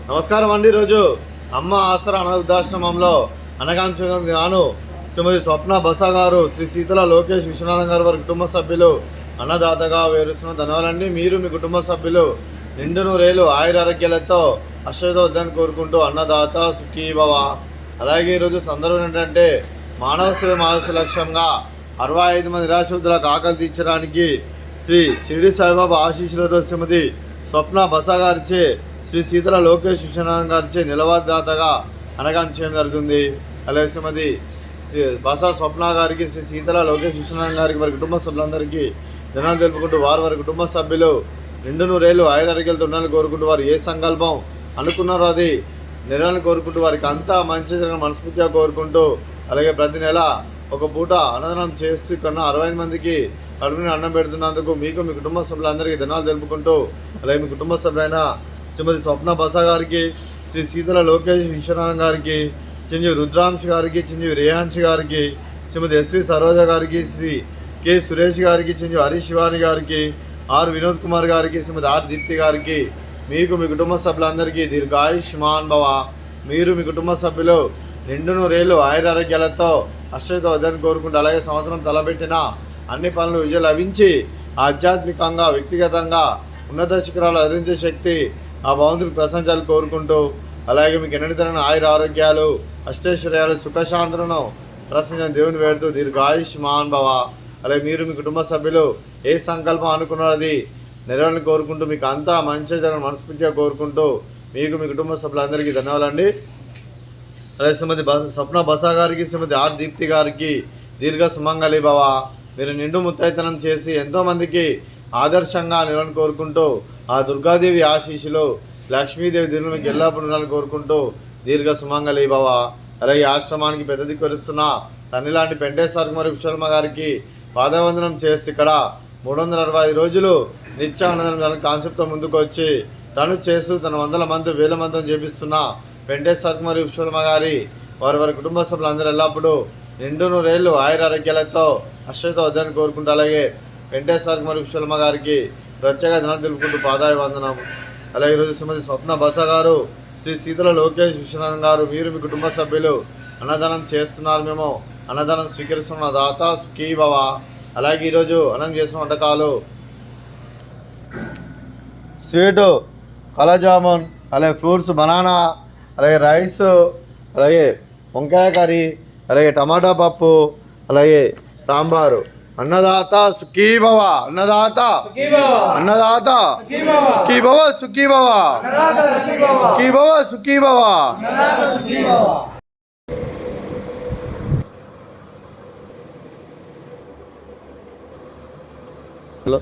నమస్కారం అండి. ఈరోజు అమ్మ ఆసరా అనాథ వృద్ధాశ్రమంలో అనగాంచడం గాను శ్రీమతి స్వప్న బసా గారు, శ్రీ సీతల లోకేష్ విశ్వనాథం గారు వారి కుటుంబ సభ్యులు అన్నదాతగా వేరుస్తున్న ధన్యవాదాలండి. మీరు మీ కుటుంబ సభ్యులు నిండు నూరేళ్ళు ఆయురారోగ్యాలతో అశ్వతోద్దాన్ని కోరుకుంటూ అన్నదాత సుఖీభవ. అలాగే ఈరోజు సందర్భం ఏంటంటే మానవ సేవ మానవ లక్ష్యంగా 65 మంది నిరాశ్రితులకు ఆకలి తీర్చడానికి శ్రీ షిరిడి సాయిబాబా ఆశీస్సులతో శ్రీమతి స్వప్న బసా గారిచే శ్రీ సీతల లోకేష్ విశ్వనాథం గారిచే నిలవారిదాతగా అనగాం చేయడం జరుగుతుంది. అలాగే శ్రీమతి బసా స్వప్న గారికి, శ్రీ సీతల లోకేష్ విశ్వనాథం గారికి వారి కుటుంబ సభ్యులందరికీ ధన్యవాదాలు తెలుపుకుంటూ వారి కుటుంబ సభ్యులు నిండు నూరేళ్ళు ఆయురారోగ్యాలతో ఉండాలని కోరుకుంటూ వారు ఏ సంకల్పం అనుకున్నారో అది నెరవేరాలని కోరుకుంటూ వారికి అంతా మంచి జరగాలని మనస్ఫూర్తిగా కోరుకుంటూ, అలాగే ప్రతి నెల ఒక పూట అన్నదానం చేస్తూ కన్నా 65 మందికి కడుపుని అన్నం పెడుతున్నందుకు మీకు మీ కుటుంబ సభ్యులందరికీ ధన్యవాదాలు తెలుపుకుంటూ, అలాగే మీ కుటుంబ సభ్యులైన శ్రీమతి స్వప్న బసా గారికి, శ్రీ సీతల లోకేష్ విశ్వనాథం గారికి, చిరంజీవి రుద్రాంశ్ గారికి, చిరంజీవి రేహాన్ష్ గారికి, శ్రీమతి ఎస్వి సరోజ గారికి, శ్రీ కె సురేష్ గారికి, చిరంజీవి హరీష్ శివాని గారికి, ఆర్ వినోద్ కుమార్ గారికి, శ్రీమతి ఆర్ దీప్తి గారికి, మీకు మీ కుటుంబ సభ్యులందరికీ దీర్ఘాయుష్మాన్ భవ. మీరు మీ కుటుంబ సభ్యులు నిండు నూరేళ్ళు ఆయురారోగ్యాలతో అశ్వతో వద్దని కోరుకుంటూ, అలాగే సంవత్సరం తలబెట్టిన అన్ని పనులు విజయం లభించి ఆధ్యాత్మికంగా వ్యక్తిగతంగా ఉన్నత శిఖరాలు అధిరించే శక్తి ఆ భగవంతుడికి ప్రశంసాలు కోరుకుంటూ, అలాగే మీకు ఎన్నటితరమైన ఆయుర ఆరోగ్యాలు అష్టైశ్వర్యాలు సుఖశాంతులను ప్రశంస దేవుని వేడుతూ దీర్ఘాయుష్మాన్ భవ. అలాగే మీరు మీ కుటుంబ సభ్యులు ఏ సంకల్పం అనుకున్నారో అది నెరవేరాలని కోరుకుంటూ, మీకు అంతా మంచి జరగని మనస్ఫూర్తిగా కోరుకుంటూ, మీకు మీ కుటుంబ సభ్యులందరికీ ధన్యవాదాలండి. అలాగే శ్రీమతి స్వప్న బసా గారికి, శ్రీమతి ఆర్ దీప్తి గారికి దీర్ఘ సుమంగళి భవ. మీరు నిండు ముత్తైతనం చేసి ఎంతోమందికి ఆదర్శంగా నిలవని కోరుకుంటూ, ఆ దుర్గాదేవి ఆశీస్సులు లక్ష్మీదేవి దీనిలో మీకు ఎల్లప్పుడూ ఉండాలని కోరుకుంటూ దీర్ఘ సుమంగళి భవ. అలాగే ఆశ్రమానికి పెద్ద దిక్కువరుస్తున్న తల్లి లాంటి పెంటేశ్వర మరియు విశ్వమ్మ గారికి పాదవందనం చేసి ఇక్కడ 365 రోజులు నిత్యానందనం కాన్సెప్ట్తో ముందుకు వచ్చి తను చేస్తూ తన 100 మంది 1000 మందితో చేపిస్తున్న పెంటేశ్వర మరియు విశ్వమ్మ గారి వారి కుటుంబ సభ్యులందరూ ఎల్లప్పుడూ నిండు నూరేళ్ళు ఆయురారోగ్యాలతో అశ్వతో వద్దని కోరుకుంటూ, అలాగే వెంకటేశ్వర మరియు విశ్వమ్మ గారికి ప్రత్యేక ధనాలు తెలుపుకుంటూ పాదాభివందనం. అలాగే ఈరోజు శ్రీమతి స్వప్న బసా గారు, శ్రీ సీతల లోకేష్ విశ్వనాథం గారు, మీరు మీ కుటుంబ సభ్యులు అన్నదానం చేస్తున్నారు, మేము అన్నదానం స్వీకరిస్తున్న దాత సుఖీ భవ. అలాగే ఈరోజు అన్నం చేసిన వంటకాలు స్వీటు కలజామున్, అలాగే ఫ్రూట్స్ బనానా, అలాగే రైస్, అలాగే వంకాయ కర్రీ, అలాగే టమాటా పప్పు, అలాగే సాంబారు. అన్నదాత సుఖీభవ, అన్నదాత అన్నదాత సుఖీభవ సుఖీభవ సుఖీభవ సుఖీభవ. హలో.